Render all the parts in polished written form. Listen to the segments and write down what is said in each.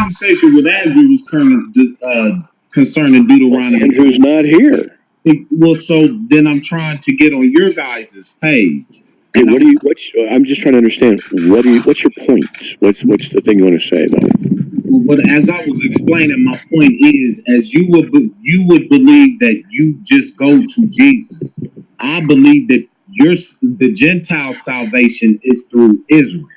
conversation with Andrew was concerning Well, Deuteronomy. Andrew's not here. Well, so then I'm trying to get on your guys' page. Okay, And what do you? I'm just trying to understand. What's your point? What's the thing you want to say though? but as I was explaining, my point is, as you would believe that you just go to Jesus. I believe that the Gentile salvation is through Israel.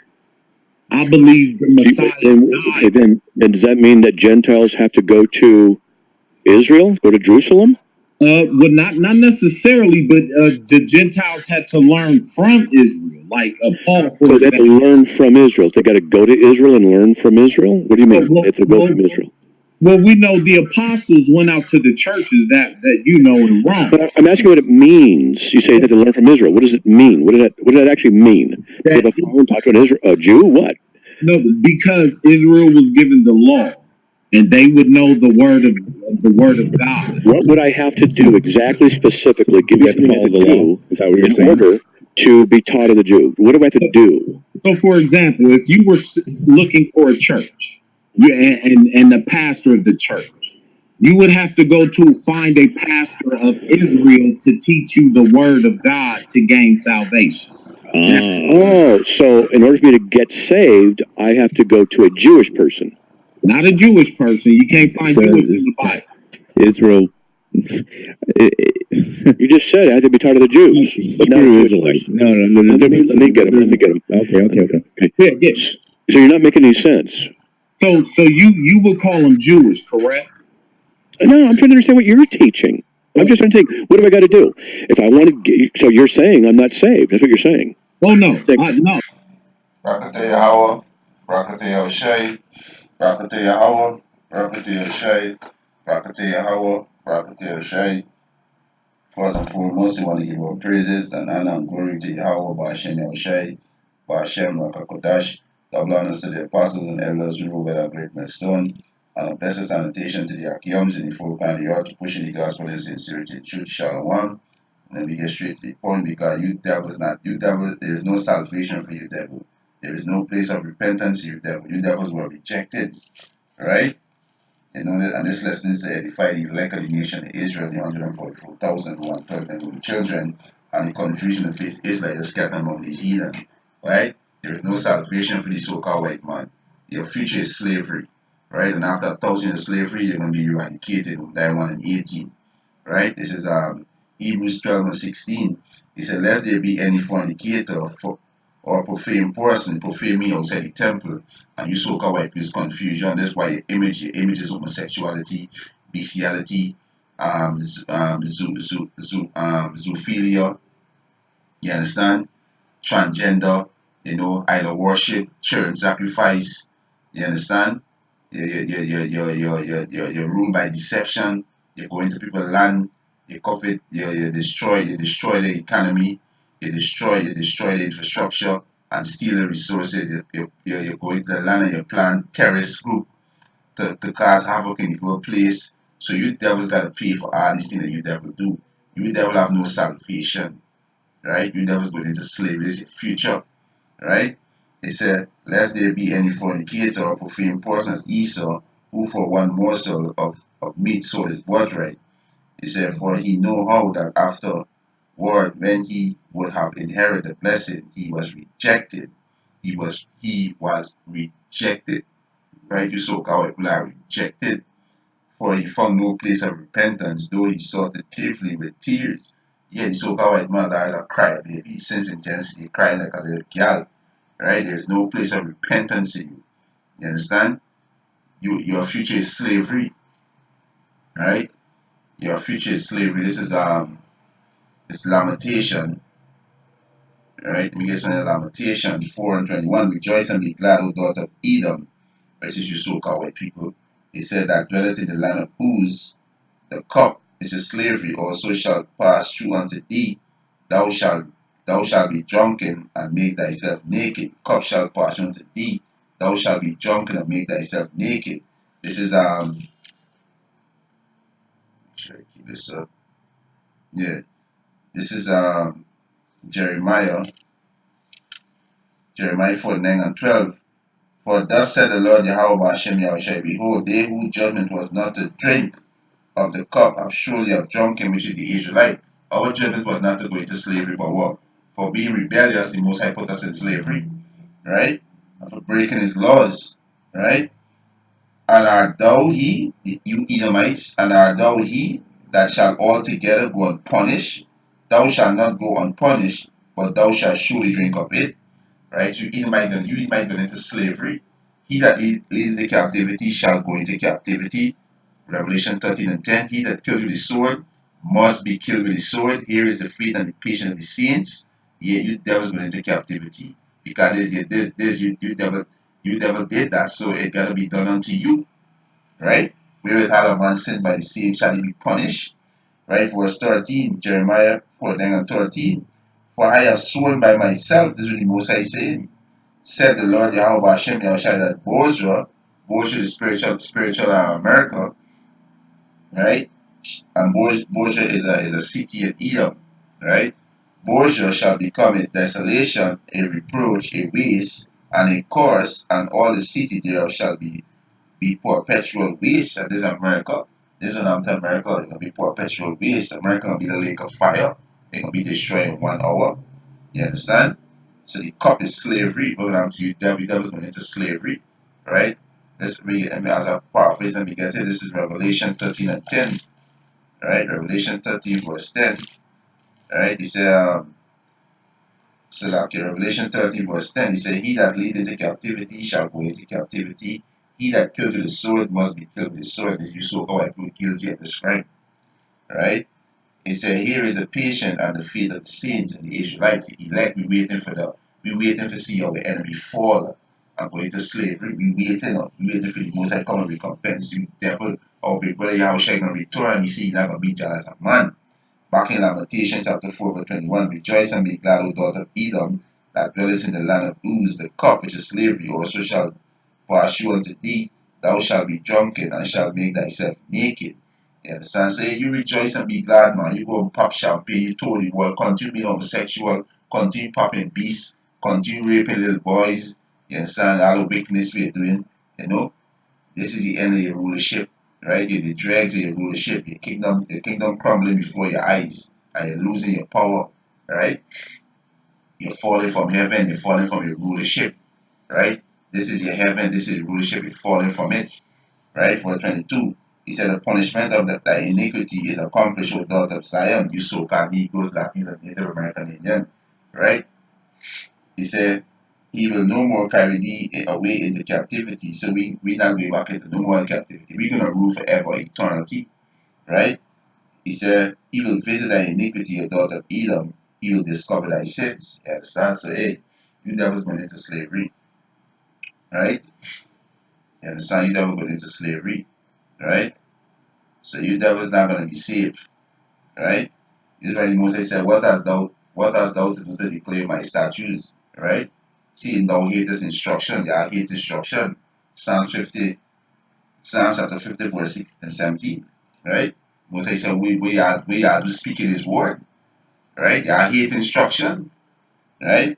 I believe the Messiah Okay, died. then does that mean that Gentiles have to go to Israel, go to Jerusalem? Well, not necessarily, but the Gentiles had to learn from Israel, like Paul, for So they have to example. learn from Israel. They got to go to Israel and learn from Israel. What do you mean? They have to go from Israel. Well, we know the apostles went out to the churches that in Rome. But I'm asking what it means. You say they have to learn from Israel. What does it mean? What does that actually mean? They have a phone, talk to an Israel, a Jew? What? No, because Israel was given the law, and they would know the word of God. What would I have to do exactly, specifically? Give me something I have to do in order to be taught of the Jew. What do I have to do? So, for example, if you were looking for a church, and the pastor of the church, you would have to go to find a pastor of Israel to teach you the word of God to gain salvation. So in order for me to get saved, I have to go to a Jewish person. Not a Jewish person. You can't find Jewish in the Bible. Israel. You just said I had to be taught of the Jews, but not a Jewish person. No. Let me get him. Okay. Yeah. So you're not making any sense. So you would call them Jewish, correct? No, I'm trying to understand what you're teaching. I'm just trying to think, what do I got to do? If I want to get, so you're saying I'm not saved. That's what you're saying. Oh, no. No. Rakate Yahweh, Rakate Yahushai, Rakate Yahweh, Rakate Yahushai, Rakate Yahweh, Rakate Yahushai. First and foremost, we want to give our praises and honor and glory to Yahweh, Ba'ashem Yahushai, Ba'ashem Rakakodash, double honors to the apostles and elders who rule by that great millstone, and a blessed sanitation to the Akiyoms in the full kind of the earth, pushing the gospel in sincerity and truth, Shalom. And then we get straight to the point because you devils, there is no salvation for you, devil. There is no place of repentance, you devil. You devils were rejected, right? And this lesson is to edify the elect of the nation of Israel, the 144,000 who are pregnant with children, and the confusion that face Israel scattered among the heathen, right? There is no salvation for the so-called white man. Your future is slavery, right? And after 1,000 years of slavery, you're going to be eradicated on day 1 and 18, right? This is Hebrews 12 and 16. He said, lest there be any fornicator or profane person, profane me outside the temple, and you so-called white place confusion. That's why your image is homosexuality, bestiality, zoophilia, you understand? Transgender, idol worship, children sacrifice, you understand? You're ruled by deception, you go into people's land, you covet, you destroy the economy, you destroy the infrastructure and steal the resources, you go into the land and you plan terrorist group to cause havoc in the workplace. So you devils gotta pay for all these things that you devil do. You devil have no salvation, right? You devils going into slavery, this is your future, right? It said, lest there be any fornicator or profane person as Esau, who for one morsel of meat sold his birthright. He said, for he know how that afterward, when he would have inherited the blessing, he was rejected. He was rejected. Right? You so-called people are rejected. For he found no place of repentance, though he sought it carefully with tears. Yeah, the so-called white man's eyes are crying, baby. Since in Genesis, he crying like a little girl. Right? There's no place of repentance in you. You understand? Your future is slavery. Right? Your future is slavery. This is it's lamentation. Right? Let me get some lamentation. 4 and 21. Rejoice and be glad, O daughter of Edom. Which is you so-called white people. He said that dwelleth in the land of Uz, the cup which is slavery also shall pass through unto thee. Thou shalt be drunken and make thyself naked. Cup shall pass unto thee. Thou shalt be drunken and make thyself naked. This is should I keep this up? Yeah. This is Jeremiah 49 and 12. For thus said the Lord Yahweh Hashem Yahushai, behold, they whose judgment was not to drink of the cup have surely have drunken, which is the Israelite. Our judgment was not to go into slavery, but what? For being rebellious, the Most High put us in slavery, right? And for breaking his laws, right? And art thou he, you Edomites, and art thou he that shall altogether go unpunished? Thou shalt not go unpunished, but thou shalt surely drink of it, right? You Edomite going into slavery. He that lead into captivity shall go into captivity. Revelation 13 and 10. He that kills with the sword must be killed with the sword. Here is the faith and the patience of the saints. Yeah, you devils going into captivity. Because you devil did that, so it gotta be done unto you. Right? Where it had a man sinned by the same shall he be punished. Right? Verse 13, Jeremiah 14 and 13. For I have sworn by myself, this is what the Most High saying, said the Lord Yahweh Hashem Yahushai, that Bozer is spiritual America, right? And Bozer is a city in Edom, right? Bozer shall become a desolation, a reproach, a waste, and a curse, and all the city thereof shall be perpetual waste. And this is America. This is what I'm telling America. It's gonna be perpetual waste. America gonna be the lake of fire. It's gonna be destroyed in 1 hour. You understand? So the cup is slavery. But I'm to you, devil's going into slavery, right? Let's read it. I mean, as a paraphrase, let me get it. This is Revelation 13 and 10, right? Revelation 13 verse 10, right? He said, so like Revelation 13 verse 10, he said, he that lead into captivity shall go into captivity. He that killed with the sword must be killed with the sword. That you so called guilty of this crime, right? He said, here is the patience and the faith of the saints and the Israelites, the elect. We waiting for see our enemy fall and go into slavery. We waiting for the Most High come and recompense you, devil. Our big brother Yahushua gonna return. He see he's not gonna be jealous of man. Back in Lamentation chapter 4 verse 21, rejoice and be glad, O daughter of Edom, that dwellest in the land of Uz, the cup which is slavery also shall pass you unto thee. Thou shalt be drunken and shalt make thyself naked. You understand? Say you rejoice and be glad, man. You go and pop champagne, you told the world, continue being homosexual, continue popping beasts, continue raping little boys. You understand? All the wickedness we're doing, you know. This is the end of your rulership, right? The dregs of your rulership, your kingdom crumbling before your eyes, and you're losing your power, right? You're falling from heaven, you're falling from your rulership, right? This is your heaven, this is your rulership, you're falling from it, right? Verse 22, he said, the punishment of thy iniquity is accomplished, O daughter of Zion, you so-called Negroes, Latinos, and Native American Indian, right? He said, he will no more carry thee away into captivity. So we not going back into no more captivity. We're going to rule forever, eternity, right? He said, he will visit thy iniquity, your daughter of Edom. He will discover thy sins. You understand? So, hey, you devils going into slavery, right? You understand? You devils going into slavery, right? So you devils not going to be saved, right? This is why the Moses said, what hast thou to do to declare my statutes, right? See, thou hatest instruction, thou hate instruction. Psalm chapter 50, verse 6 and 17, right? Moses said, we are to speak in his word, right? Y'all hate instruction, right?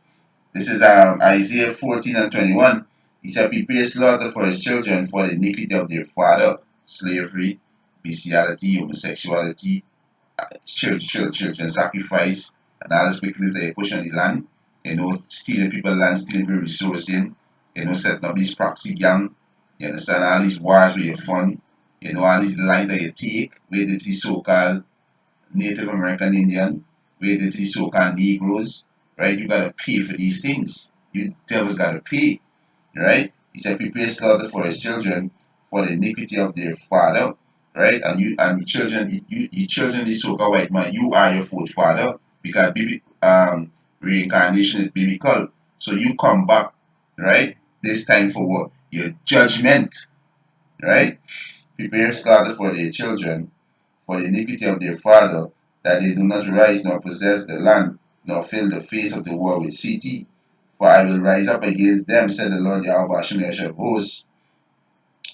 This is Isaiah 14 and 21. He said, prepare slaughter for his children for the iniquity of their father, slavery, bestiality, homosexuality, children sacrifice, and all this wickedness that they push on the land, you know, stealing people's land, stealing their resources, you know, setting up these proxy gang, you understand, all these wars where you fund, you know, all these lives that you take, where the three so-called Native American Indian, where the three so-called Negroes, right, you gotta pay for these things. You devils gotta pay, right? He said, prepare slaughter for his children for the iniquity of their father, right? And the children, the so-called white man, you are your fourth father, because reincarnation is biblical. So you come back, right? This time for what? Your judgment, right? Prepare slaughter for their children for the iniquity of their father, that they do not rise nor possess the land, nor fill the face of the world with city. For I will rise up against them, said the Lord Yahweh Hashem of hosts,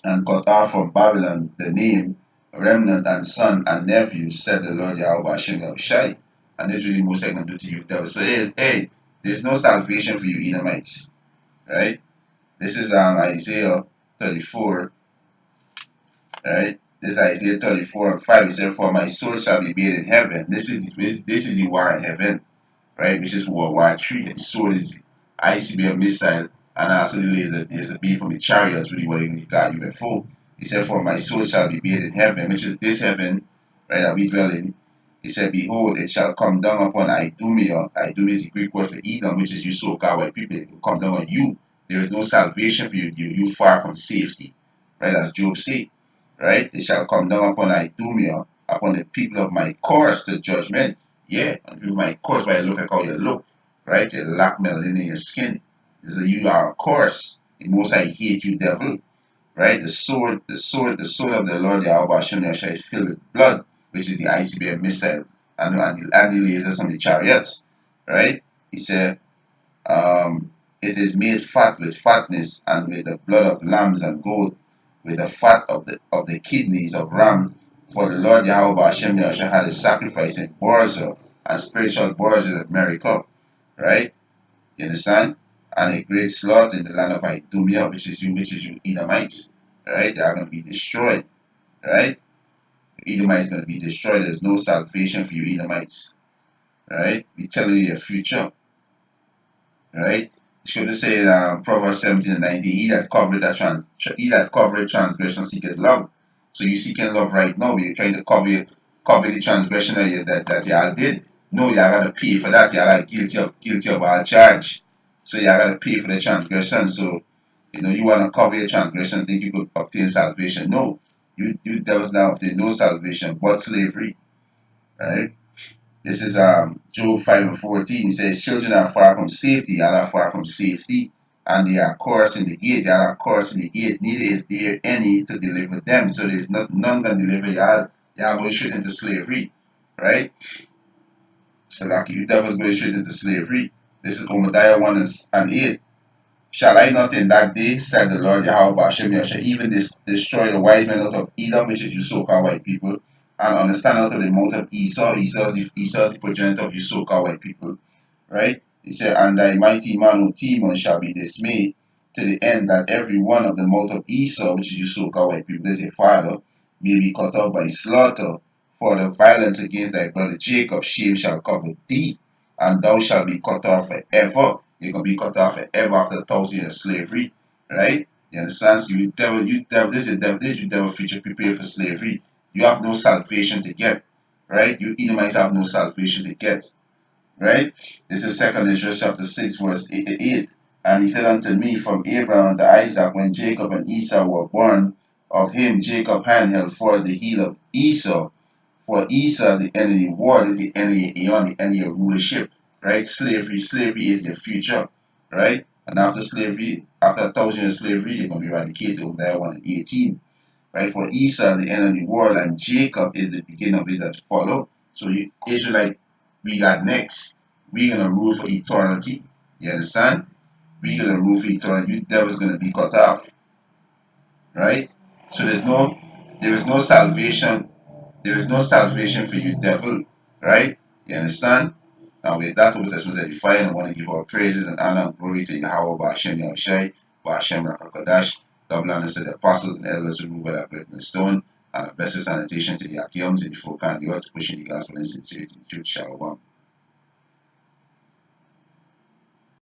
and cut off from Babylon the name, remnant and son and nephew, said the Lord Yahweh Hashem Yahushai. And this is really most I can do to you, devil. So hey, there's no salvation for you Edomites, right? This is Isaiah 34, right? This is Isaiah 34 and 5. It said, "For my soul shall be made in heaven." This is the war in heaven, right? Which is World War III. The sword is ICBM missile, and also the laser beam from the chariots, really what you got UFO. He said, "For my soul shall be made in heaven," which is this heaven, right, that we dwell in. He said, "Behold, it shall come down upon Idumea." Idumea is the Greek word for Edom, which is you so-called white people. It will come down on you. There is no salvation for you. You far from safety, right? As Job said, right? It shall come down upon Idumea, upon the people of my course to judgment. Yeah, and you might course by look at how you look, right? You lack melanin in your skin. So you are a curse. The most I hate you, devil, right? The sword of the Lord Yahweh Hashem shall filled with blood, which is the ICBM missile and the lasers from the chariots, right? He said, it is made fat with fatness and with the blood of lambs and goat, with the fat of the kidneys of ram. For the Lord Yahweh Hashem Yahshua had a sacrifice in Borza and spiritual Borza in America, right? You understand? And a great slaughter in the land of Idumea, which is you Edomites, right? They are going to be destroyed, right? Edomites going to be destroyed. There's no salvation for you Edomites, right? We telling you your future, right? Scripture say in Proverbs 17 and 19, he that covereth transgression seeketh love. So you seeking love right now, but you're trying to cover the transgression that y'all did. No, y'all gotta pay for that. Y'all are guilty of our charge. So y'all gotta pay for the transgression. So you wanna cover your transgression, think you could obtain salvation. No, you devils now obtain no salvation but slavery. Right? This is Job 5 and 14. He says, "Children are far from safety, y'all are far from safety, and they are course in the gate, y'all are course in the gate, neither is there any to deliver them." So there's none can deliver y'all going straight into slavery, right? So like you devils going straight into slavery. This is Obadiah 1 and 8. "Shall I not in that day, said the Lord Yahweh Hashem, shall even destroy the wise men out of Edom," which is you so-called white people, "and understand out of the mouth of Esau." Esau's the progenitor of you so-called white people, right? He said, "And thy mighty man, O Timon, shall be dismayed, to the end that every one of the mouth of Esau," which is you so-called white people, is your father, "may be cut off by slaughter. For the violence against thy brother Jacob, shame shall cover thee, and thou shalt be cut off forever." You're gonna be cut off forever after 1,000 years of slavery, right? You understand? So this is you devil future prepare for slavery. You have no salvation to get, right? You Edomites have no salvation to get, right? This is 2 Ezra chapter 6, verse 8. "And he said unto me, From Abraham unto Isaac, when Jacob and Esau were born, of him Jacob hand held forth the heel of Esau. For Esau is the enemy of war, is the enemy of Aeon, the enemy of rulership." Right? Slavery is your future, right? And after slavery, after 1,000 years of slavery, you're going to be eradicated. Obadiah 1 and 18. Right? "For Esau is the enemy of the world, and Jacob is the beginning of it that follow." So you Israelite, we got next. We're gonna rule for eternity. You understand? We're gonna rule for eternity. You devil's gonna be cut off. Right? So there is no salvation. There is no salvation for you, devil. Right? You understand? Now with that, we just edify, and I want to give our praises and honor and glory to Yahweh Ba'Shem Yahushai, Ba'Shem Rakakadash, double honor to the apostles and elders who move that breath in the stone, and a blessed sanitation to the Akiums in the folk and the earth, pushing the gospel in sincerity and truth. Shalom.